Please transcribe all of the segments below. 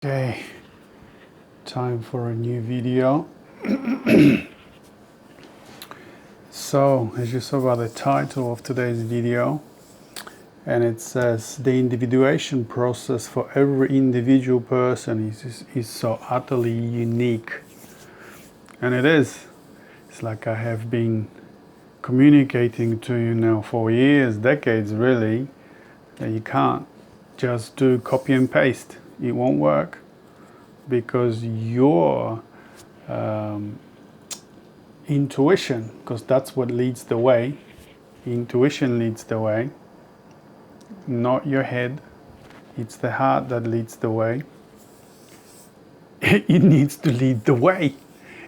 Okay, time for a new video. So, as you saw by the title of today's video, and it says the individuation process for every individual person is so utterly unique. And it is. It's like I have been communicating to you now for years, decades really, that you can't just do copy and paste. It won't work because your intuition, because that's what leads the way. Intuition leads the way, not your head. It's the heart that leads the way. It needs to lead the way.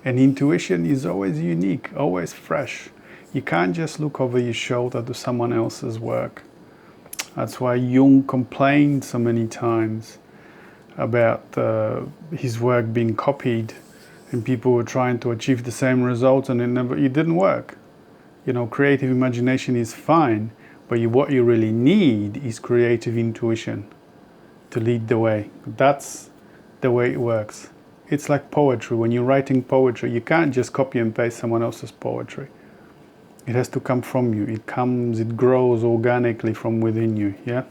And intuition is always unique, always fresh. You can't just look over your shoulder to someone else's work. That's why Jung complained so many times about his work being copied, and people were trying to achieve the same results, and it didn't work. You know, creative imagination is fine, but what you really need is creative intuition to lead the way. That's the way it works. It's like poetry. When you're writing poetry, you can't just copy and paste someone else's poetry. It has to come from you. It grows organically from within you, yeah?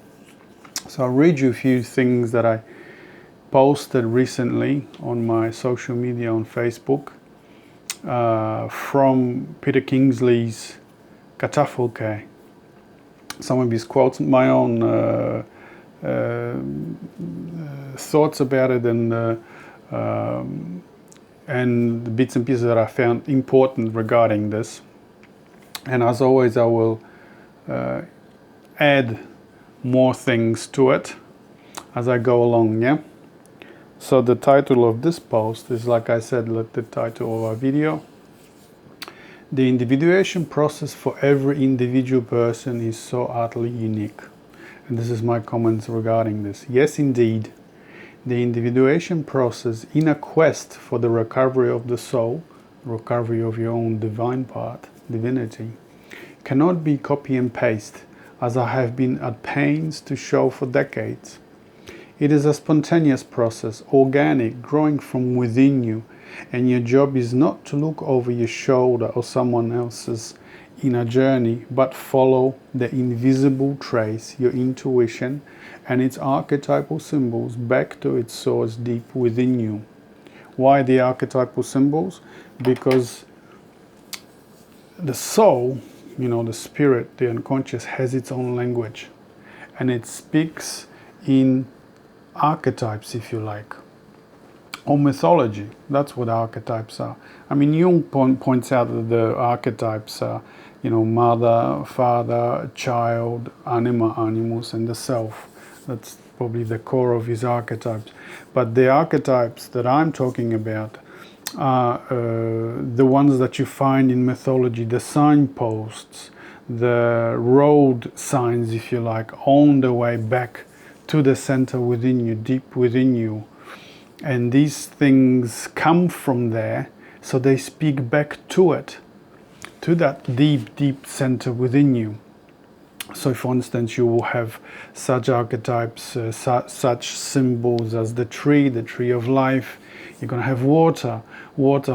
So I'll read you a few things that I posted recently on my social media on Facebook from Peter Kingsley's Katafulke. Some of his quotes, my own thoughts about it, and the bits and pieces that I found important regarding this. And as always, I will add more things to it as I go along, yeah? So the title of this post is, like I said, the title of our video. The individuation process for every individual person is so utterly unique. And this is my comments regarding this. Yes, indeed, the individuation process in a quest for the recovery of the soul, recovery of your own divine part, divinity, cannot be copy and paste, as I have been at pains to show for decades. It is a spontaneous process, organic, growing from within you, and your job is not to look over your shoulder or someone else's in a journey, but follow the invisible trace, your intuition, and its archetypal symbols back to its source deep within you. Why the archetypal symbols? Because the soul, you know, the spirit, the unconscious, has its own language, and it speaks in archetypes, if you like, or mythology. That's what archetypes are. I mean, Jung points out that the archetypes are, you know, mother, father, child, anima, animus, and the self. That's probably the core of his archetypes. But the archetypes that I'm talking about are the ones that you find in mythology, the signposts, the road signs, if you like, on the way back to the center within you, deep within you. And these things come from there, so they speak back to it, to that deep, deep center within you. So for instance, you will have such archetypes, such symbols as the tree of life. You're going to have water,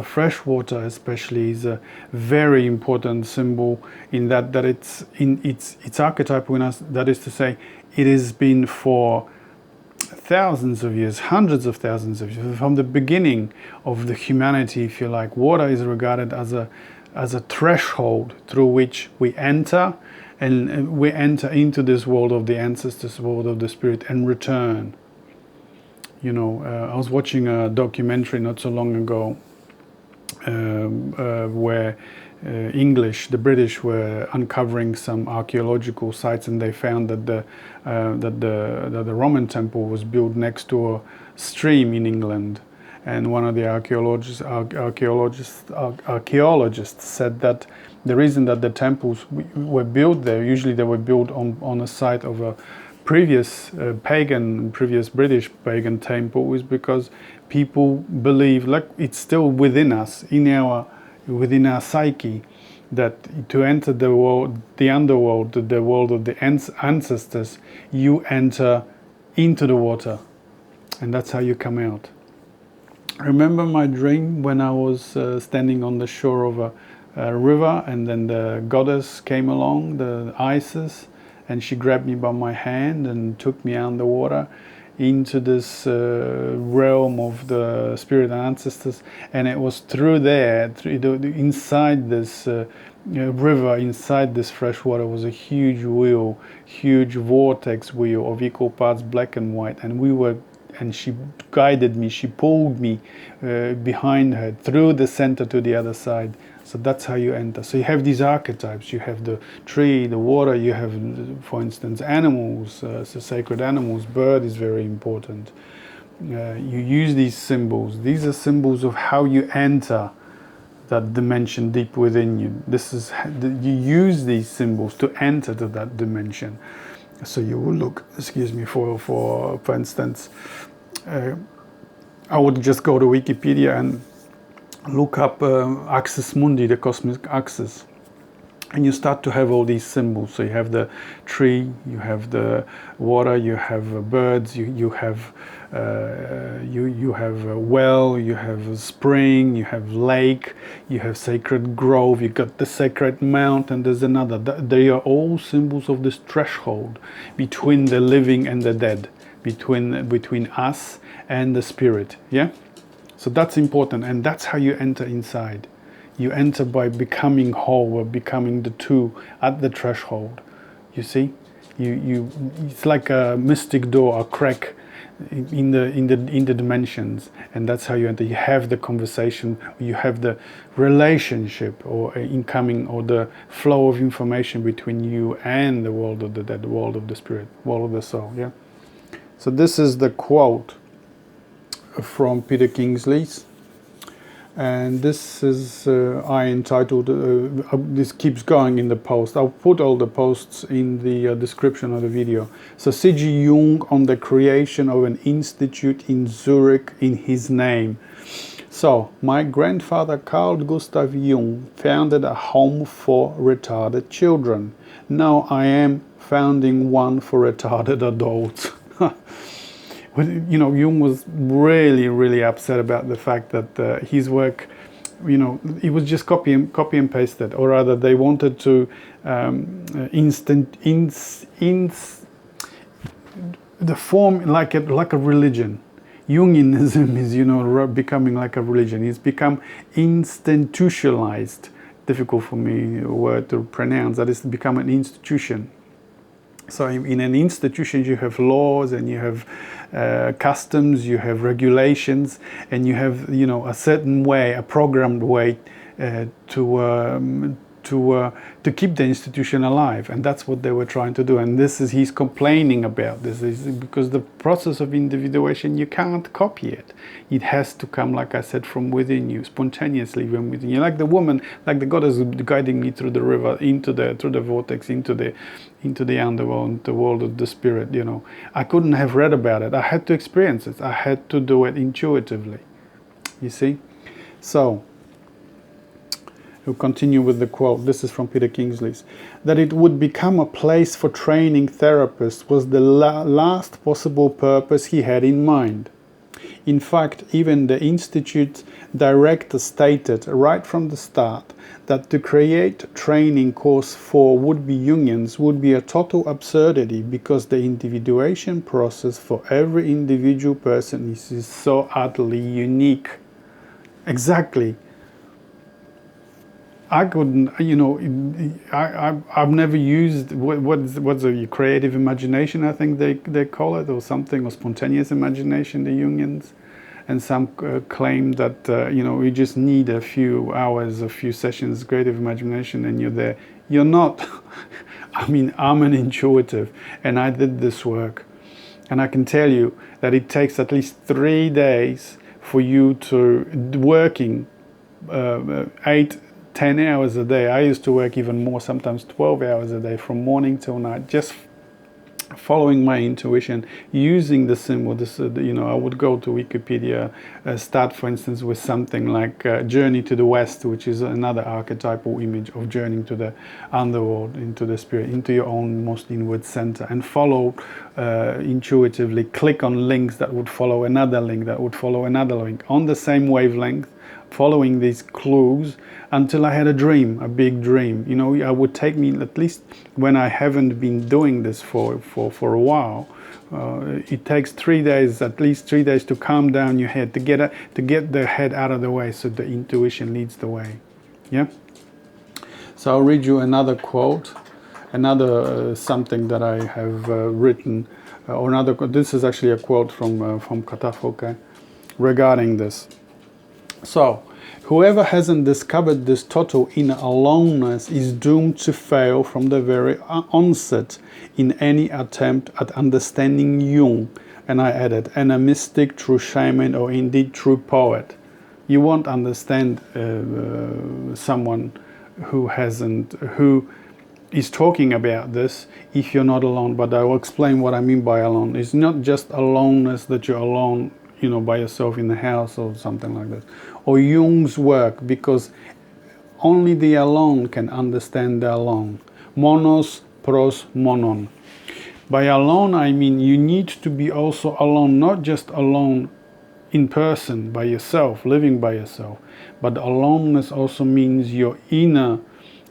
fresh water especially, is a very important symbol in that it's archetypal in us. That is to say, it has been for thousands of years, hundreds of thousands of years, from the beginning of the humanity, if you like. Water is regarded as a threshold through which we enter, and we enter into this world of the ancestors, world of the spirit, and return. You know, I was watching a documentary not so long ago where the British were uncovering some archaeological sites, and they found that the Roman temple was built next to a stream in England. And one of the archaeologists said that the reason that the temples were built there, usually they were built on a site of a previous British pagan temple, is because people believe, like it's still within us, within our psyche, that to enter the underworld, the world of the ancestors, you enter into the water. And that's how you come out. I remember my dream when I was standing on the shore of a river, and then the goddess came along, the Isis, and she grabbed me by my hand and took me underwater into this realm of the spirit and ancestors. And it was through there, inside this river, inside this fresh water, was a huge wheel, huge vortex wheel of equal parts black and white, and she guided me, she pulled me behind her through the center to the other side. So that's how you enter. So you have these archetypes. You have the tree, the water, you have, for instance, animals, so sacred animals. Bird is very important. You use these symbols. These are symbols of how you enter that dimension deep within you. You use these symbols to enter to that dimension. So you will look, excuse me, for instance, I would just go to Wikipedia and look up Axis Mundi, the cosmic axis, and you start to have all these symbols. So you have the tree, you have the water, you have birds, you have a well, you have a spring, you have lake, you have sacred grove, you got the sacred mountain. There's another. They are all symbols of this threshold between the living and the dead, between us and the spirit. Yeah. So that's important, and that's how you enter inside. You enter by becoming whole, or becoming the two at the threshold. You see, it's like a mystic door, a crack in the dimensions, and that's how you enter. You have the conversation, you have the relationship, or incoming, or the flow of information between you and the world of the dead, the world of the spirit, world of the soul. Yeah. So this is the quote from Peter Kingsley's, and this is I entitled this keeps going in the post. I'll put all the posts in the description of the video. So C.G. Jung on the creation of an institute in Zurich in his name. So my grandfather Carl Gustav Jung founded a home for retarded children. Now I am founding one for retarded adults. You know, Jung was really upset about the fact that his work, you know, it was just copy and pasted, or rather, they wanted to the form like a religion. Jungianism is, you know, becoming like a religion. It's become institutionalized. Difficult for me a word to pronounce. That is to become an institution. So in an institution you have laws, and you have customs, you have regulations, and you have, you know, a certain way, a programmed way to keep the institution alive. And that's what they were trying to do. And he's complaining about this is because the process of individuation, you can't copy it. It has to come, like I said, from within you, spontaneously from within you. Like the woman, like the goddess guiding me through the river, through the vortex, into the underworld, the world of the spirit. You know, I couldn't have read about it. I had to experience it. I had to do it intuitively. You see? So we'll continue with the quote. This is from Peter Kingsley's. That it would become a place for training therapists was the last possible purpose he had in mind. In fact, even the Institute's director stated right from the start that to create a training course for would-be Jungians would be a total absurdity, because the individuation process for every individual person is so utterly unique. Exactly. I couldn't, you know, I've never used what's a creative imagination, I think they call it, or something, or spontaneous imagination, the Jungians. And some claim that, you know, you just need a few hours, a few sessions, creative imagination, and you're there. You're not. I mean, I'm an intuitive, and I did this work. And I can tell you that it takes at least 3 days for you to working 8-10 hours a day. I used to work even more, sometimes 12 hours a day, from morning till night, just following my intuition, using the symbol. This, I would go to Wikipedia, start, for instance, with something like Journey to the West, which is another archetypal image of journeying to the underworld, into the spirit, into your own most inward center, and follow intuitively. Click on links that would follow another link, that would follow another link on the same wavelength, following these clues until I had a dream, a big dream. I would take me, at least when I haven't been doing this for a while, it takes 3 days, at least 3 days, to calm down your head, to get the head out of the way, so the intuition leads the way. Yeah. So I'll read you another quote, another something that I have written, or another. This is actually a quote from Katafoke regarding this. So, whoever hasn't discovered this total inner aloneness is doomed to fail from the very onset in any attempt at understanding Jung. And I added, and a mystic, true shaman, or indeed true poet. You won't understand someone who is talking about this if you're not alone. But I will explain what I mean by alone. It's not just aloneness that you're alone, by yourself in the house or something like that, or Jung's work, because only the alone can understand the alone. Monos pros monon. By alone, I mean you need to be also alone, not just alone in person by yourself, living by yourself, but aloneness also means your inner,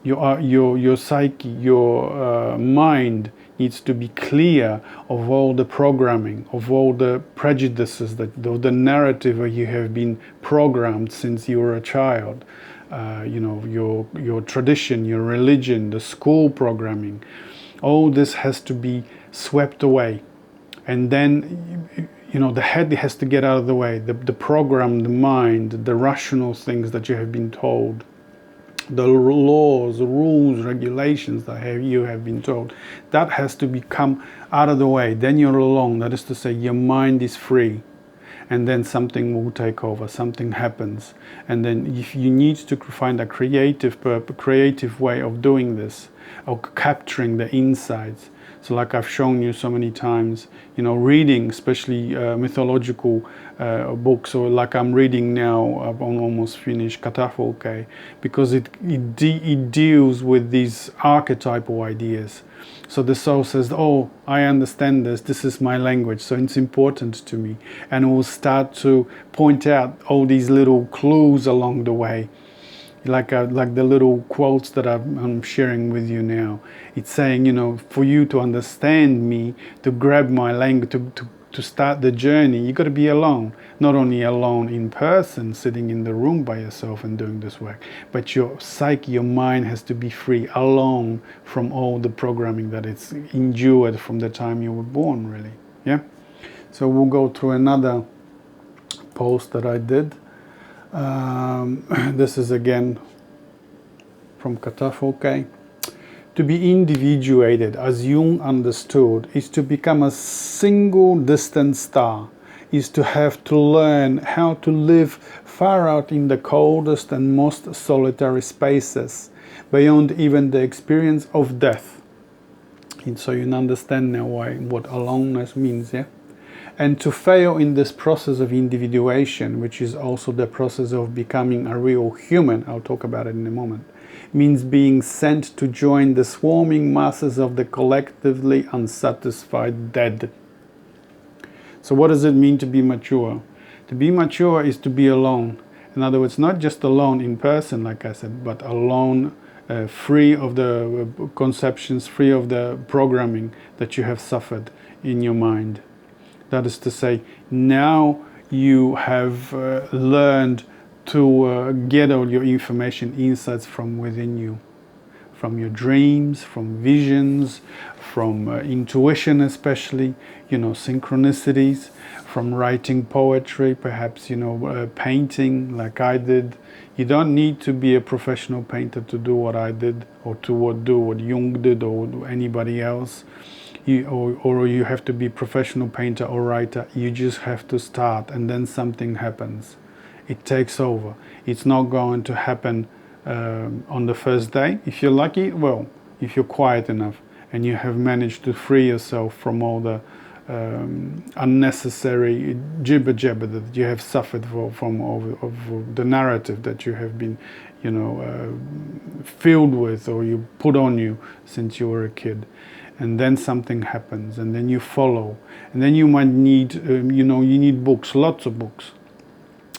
your psyche, your mind needs to be clear of all the programming, of all the prejudices, the narrative where you have been programmed since you were a child. Your tradition, your religion, the school programming, all this has to be swept away. And then, the head has to get out of the way. The program, the mind, the rational things that you have been told, the laws, rules, regulations that you have been told, that has to become out of the way. Then you're alone. That is to say, your mind is free. And then something will take over, something happens. And then if you need to find a creative way of doing this, of capturing the insights. So like I've shown you so many times, reading, especially mythological books, or like I'm reading now, I'm almost finished, Katafoke, because it deals with these archetypal ideas. So the soul says, oh, I understand this is my language, so it's important to me. And it will start to point out all these little clues along the way. Like the little quotes that I'm sharing with you now. It's saying, for you to understand me, to grab my language, to start the journey, you got to be alone. Not only alone in person, sitting in the room by yourself and doing this work, but your psyche, your mind has to be free, alone from all the programming that it's endured from the time you were born, really. Yeah. So we'll go through another post that I did. This is again from Katafoke. To be individuated, as Jung understood, is to become a single distant star, is to have to learn how to live far out in the coldest and most solitary spaces, beyond even the experience of death. And so you understand now what aloneness means, yeah? And to fail in this process of individuation, which is also the process of becoming a real human, I'll talk about it in a moment, means being sent to join the swarming masses of the collectively unsatisfied dead. So what does it mean to be mature? To be mature is to be alone. In other words, not just alone in person, like I said, but alone, free of the conceptions, free of the programming that you have suffered in your mind. That is to say, now you have learned to get all your information, insights from within you, from your dreams, from visions, from intuition especially, synchronicities, from writing poetry, perhaps, painting like I did. You don't need to be a professional painter to do what I did, or to do what Jung did, or anybody else. Or you have to be a professional painter or writer. You just have to start, and then something happens. It takes over. It's not going to happen on the first day. If you're lucky, well, if you're quiet enough and you have managed to free yourself from all the unnecessary jibber jabber that you have suffered from of the narrative that you have been, filled with, or you put on you since you were a kid. And then something happens, and then you follow, and then you might need, you need books, lots of books.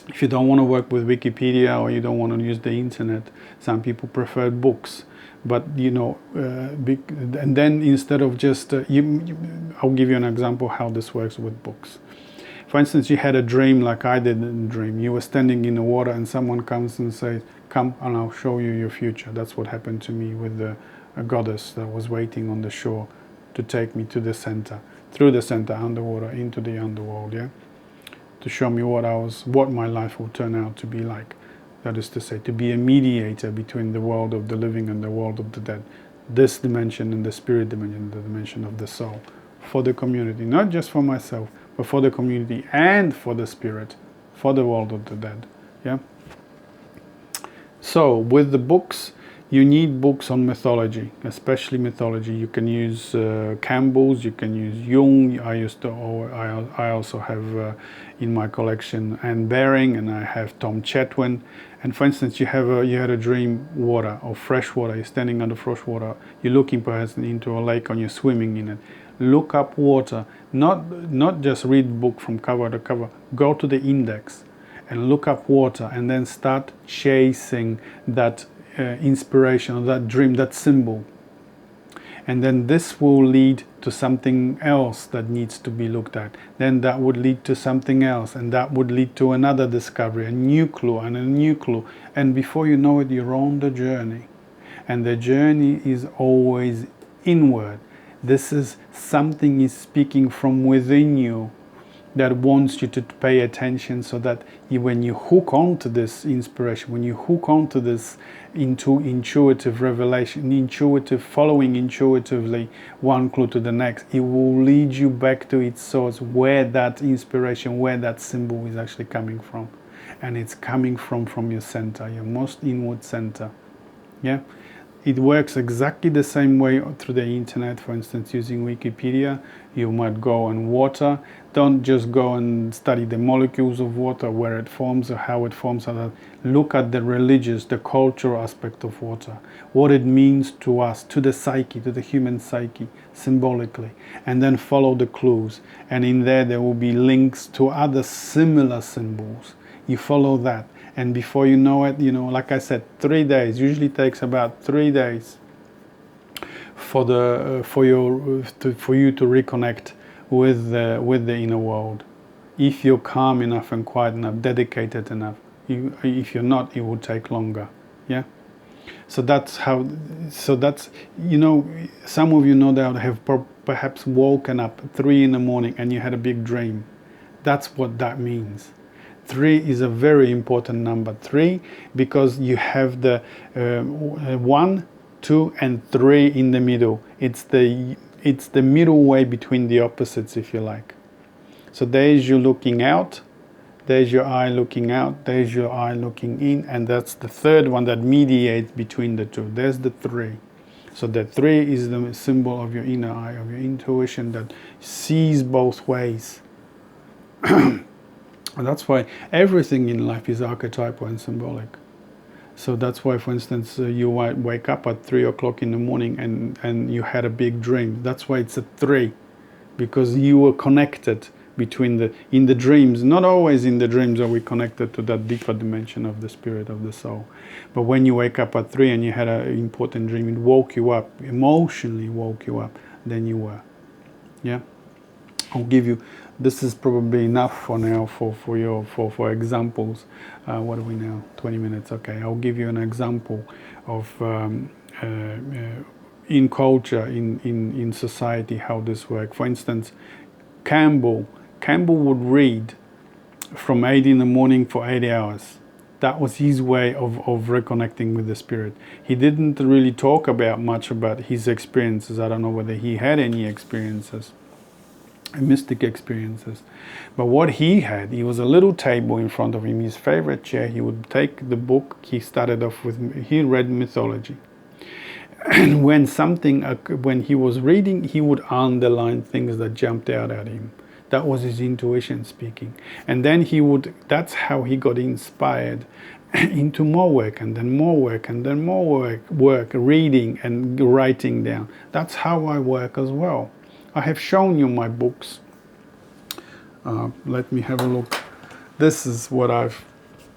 If you don't want to work with Wikipedia, or you don't want to use the internet, some people prefer books. But and then instead of just, I'll give you an example how this works with books. For instance, you had a dream like I did in a dream. You were standing in the water, and someone comes and says, "Come, and I'll show you your future." That's what happened to me with a goddess that was waiting on the shore to take me to the center, through the center, underwater, into the underworld, to show me what my life will turn out to be like. That is to say, to be a mediator between the world of the living and the world of the dead. This dimension and the spirit dimension, the dimension of the soul, for the community, not just for myself, but for the community and for the spirit, for the world of the dead. So with the books, you need books on mythology, especially mythology. You can use Campbell's, you can use Jung. I also have in my collection Anne Baring, and I have Tom Chetwynd. And for instance, you had a dream water or fresh water. You're standing under fresh water. You're looking perhaps into a lake, and you're swimming in it. Look up water. Not just read the book from cover to cover. Go to the index and look up water, and then start chasing that inspiration, or that dream, that symbol. And then this will lead to something else that needs to be looked at. Then that would lead to something else, and that would lead to another discovery, a new clue and a new clue. And before you know it, you're on the journey. And the journey is always inward. This is something is speaking from within you that wants you to pay attention, so that when you hook onto this inspiration, when you hook onto this into intuitive revelation, intuitive following intuitively one clue to the next, it will lead you back to its source, where that inspiration, where that symbol is actually coming from. And it's coming from your center, your most inward center. It works exactly the same way through the internet. For instance, using Wikipedia, you might go on water. Don't just go and study the molecules of water, where it forms or how it forms. Look at the religious, the cultural aspect of water, what it means to us, to the psyche, to the human psyche, symbolically, and then follow the clues. And in there will be links to other similar symbols. You follow that. And before you know it, like I said, 3 days. Usually takes about 3 days for you to reconnect with the inner world. If you're calm enough and quiet enough, dedicated enough. If you're not, it will take longer. So that's how. So that's some of you no doubt have perhaps woken up at 3 in the morning and you had a big dream. That's what that means. 3 is a very important number. 3, because you have the 1, 2, and 3 in the middle. It's the middle way between the opposites, if you like. So there's you looking out, there's your eye looking out, there's your eye looking in, and that's the third one that mediates between the two. There's the 3. So the 3 is the symbol of your inner eye, of your intuition that sees both ways. And that's why everything in life is archetypal and symbolic. So that's why, for instance, you might wake up at 3 o'clock in the morning and you had a big dream. That's why it's a 3, because you were connected in the dreams. Not always in the dreams are we connected to that deeper dimension of the spirit, of the soul. But when you wake up at 3 and you had an important dream, it woke you up, emotionally woke you up, then you were. I'll give you. This is probably enough for now for examples. What are we now? 20 minutes. Okay, I'll give you an example of in culture, in society, how this works. For instance, Campbell would read from 8 in the morning for 8 hours. That was his way of reconnecting with the spirit. He didn't really talk much about his experiences. I don't know whether he had any experiences, mystic experiences. But what he had, he was a little table in front of him, his favorite chair. He would take the book. He started off with, he read mythology. And when he was reading, he would underline things that jumped out at him. That was his intuition speaking. And then that's how he got inspired into more work, and then more work, and then more work, reading and writing down. That's how I work as well. I have shown you my books. Let me have a look. This is what I've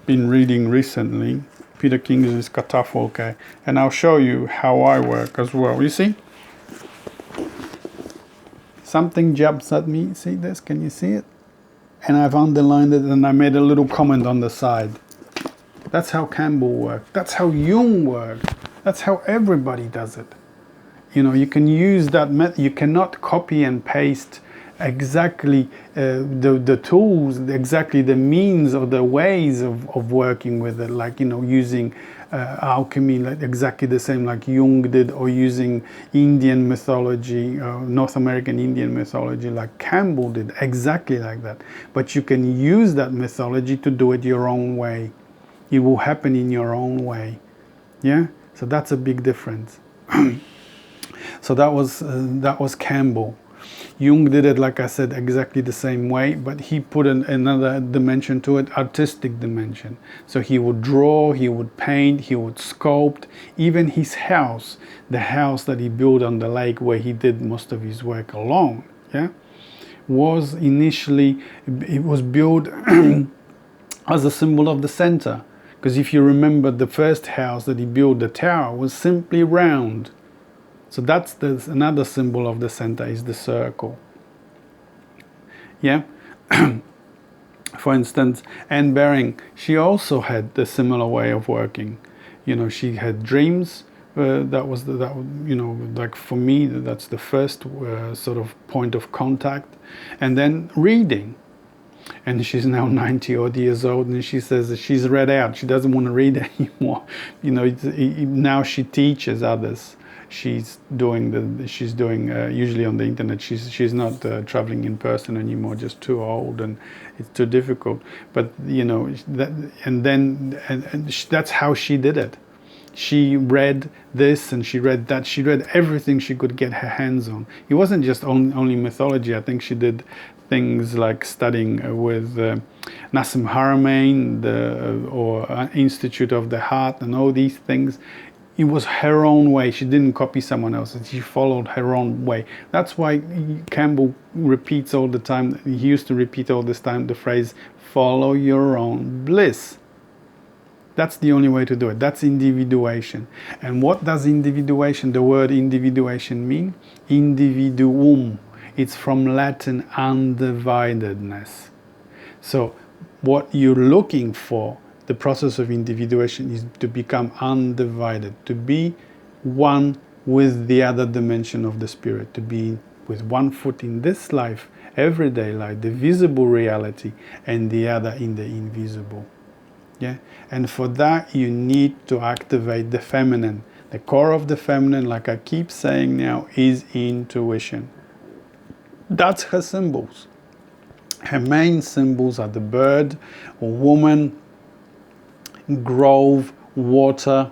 been reading recently. Peter King's Katafolke. And I'll show you how I work as well. You see? Something jumps at me. See this? Can you see it? And I've underlined it and I made a little comment on the side. That's how Campbell worked. That's how Jung worked. That's how everybody does it. You know, you can use that method. You cannot copy and paste exactly the tools, exactly the means or the ways of working with it. Like, you know, using alchemy, like exactly the same like Jung did, or using Indian mythology, North American Indian mythology like Campbell did, exactly like that. But you can use that mythology to do it your own way. It will happen in your own way. Yeah? So that's a big difference. So that was Campbell. Jung did it, like I said, exactly the same way, but he put another dimension to it, artistic dimension. So he would draw, he would paint, he would sculpt. Even his house, the house that he built on the lake where he did most of his work alone, yeah, was initially, it was built as a symbol of the center. Because if you remember, the first house that he built, the tower, was simply round. So that's another symbol of the center, is the circle. Yeah. For instance, Anne Baring, she also had the similar way of working. You know, she had dreams. That was you know, like for me, that's the first sort of point of contact. And then reading. And she's now 90 odd years old, and she says that she's read out. She doesn't want to read anymore. You know, now she teaches others. She's doing usually on the internet. She's not traveling in person anymore, just too old and it's too difficult. But you know, that's how she did it. She read this and she read that. She read everything she could get her hands on. It wasn't just only mythology. I think she did things like studying with Nassim Haramein or Institute of the Heart and all these things. It was her own way. She didn't copy someone else's. She followed her own way. That's why Campbell repeats all the time. He used to repeat all this time the phrase, follow your own bliss. That's the only way to do it. That's individuation. And what does individuation, the word individuation mean? Individuum. It's from Latin undividedness. So what you're looking for, the process of individuation, is to become undivided, to be one with the other dimension of the spirit, to be with one foot in this life, everyday life, the visible reality, and the other in the invisible. Yeah? And for that you need to activate the feminine. The core of the feminine, like I keep saying now, is intuition. That's her symbols. Her main symbols are the bird, woman, grove, water.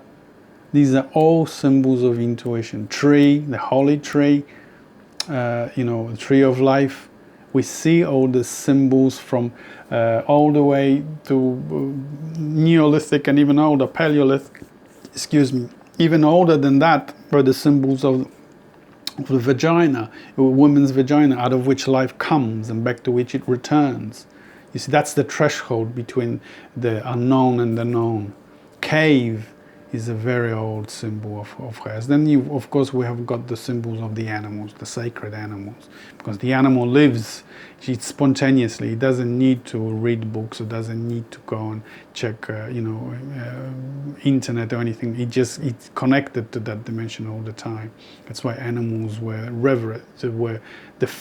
These are all symbols of intuition. Tree, the holy tree, you know, the tree of life. We see all the symbols from all the way to Neolithic and even older, Paleolithic, even older than that were the symbols of the vagina, a woman's vagina, out of which life comes and back to which it returns. You see, that's the threshold between the unknown and the known. Cave is a very old symbol of hers. Then, of course, we have got the symbols of the animals, the sacred animals, because the animal lives spontaneously. It doesn't need to read books, it doesn't need to go and check, internet or anything. It's connected to that dimension all the time. That's why animals were reverent. They were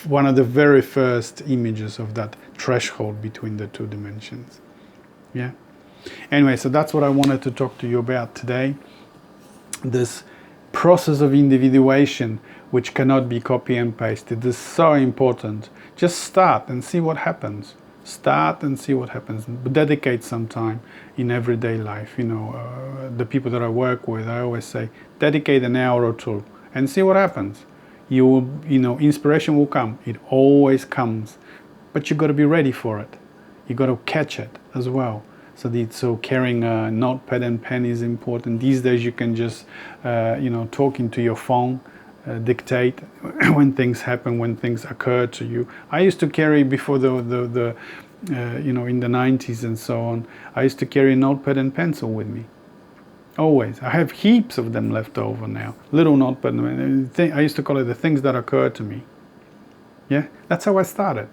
one of the very first images of that threshold between the two dimensions. Yeah. Anyway, so that's what I wanted to talk to you about today. This process of individuation, which cannot be copy and pasted, is so important. Just start and see what happens. Start and see what happens. Dedicate some time in everyday life. The people that I work with, I always say, dedicate an hour or two and see what happens. Inspiration will come. It always comes, but you got to be ready for it. You got to catch it as well. So carrying a notepad and pen is important. These days you can just, talk into your phone, dictate when things happen, when things occur to you. I used to carry before in the 90s and so on, I used to carry a notepad and pencil with me. Always. I have heaps of them left over now. Little notepad. I used to call it the things that occur to me. Yeah, that's how I started.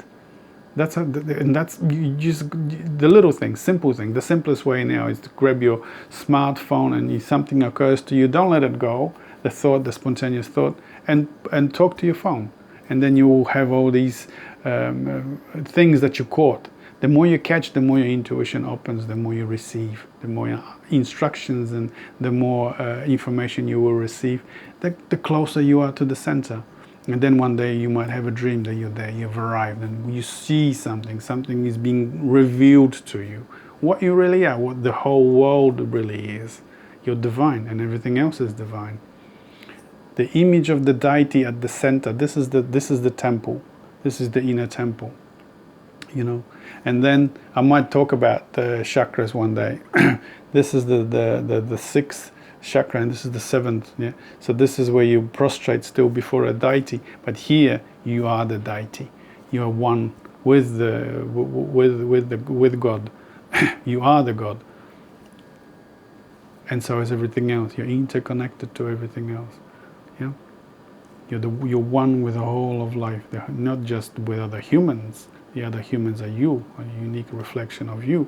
That's just the little things, simple things. The simplest way now is to grab your smartphone and if something occurs to you, don't let it go. The spontaneous thought, and talk to your phone, and then you will have all these things that you caught. The more you catch, the more your intuition opens, the more you receive, the more instructions and the more information you will receive, the closer you are to the center. And then one day you might have a dream that you're there, you've arrived, and you see something is being revealed to you. What you really are, what the whole world really is. You're divine, and everything else is divine. The image of the deity at the center, this is the temple. This is the inner temple. And then I might talk about the chakras one day. This is the sixth chakra, and this is the seventh. Yeah. So this is where you prostrate still before a deity, but here you are the deity. You are one with God. You are the God, and so is everything else. You're interconnected to everything else. Yeah. You're one with the whole of life. Not just with other humans. The other humans are you, a unique reflection of you.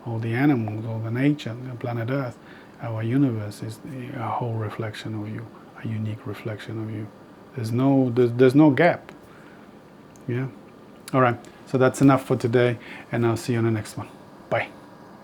All the animals, all the nature, the planet Earth. Our universe is a whole reflection of you, a unique reflection of you. There's no gap. Yeah. All right. So that's enough for today, and I'll see you on the next one. Bye.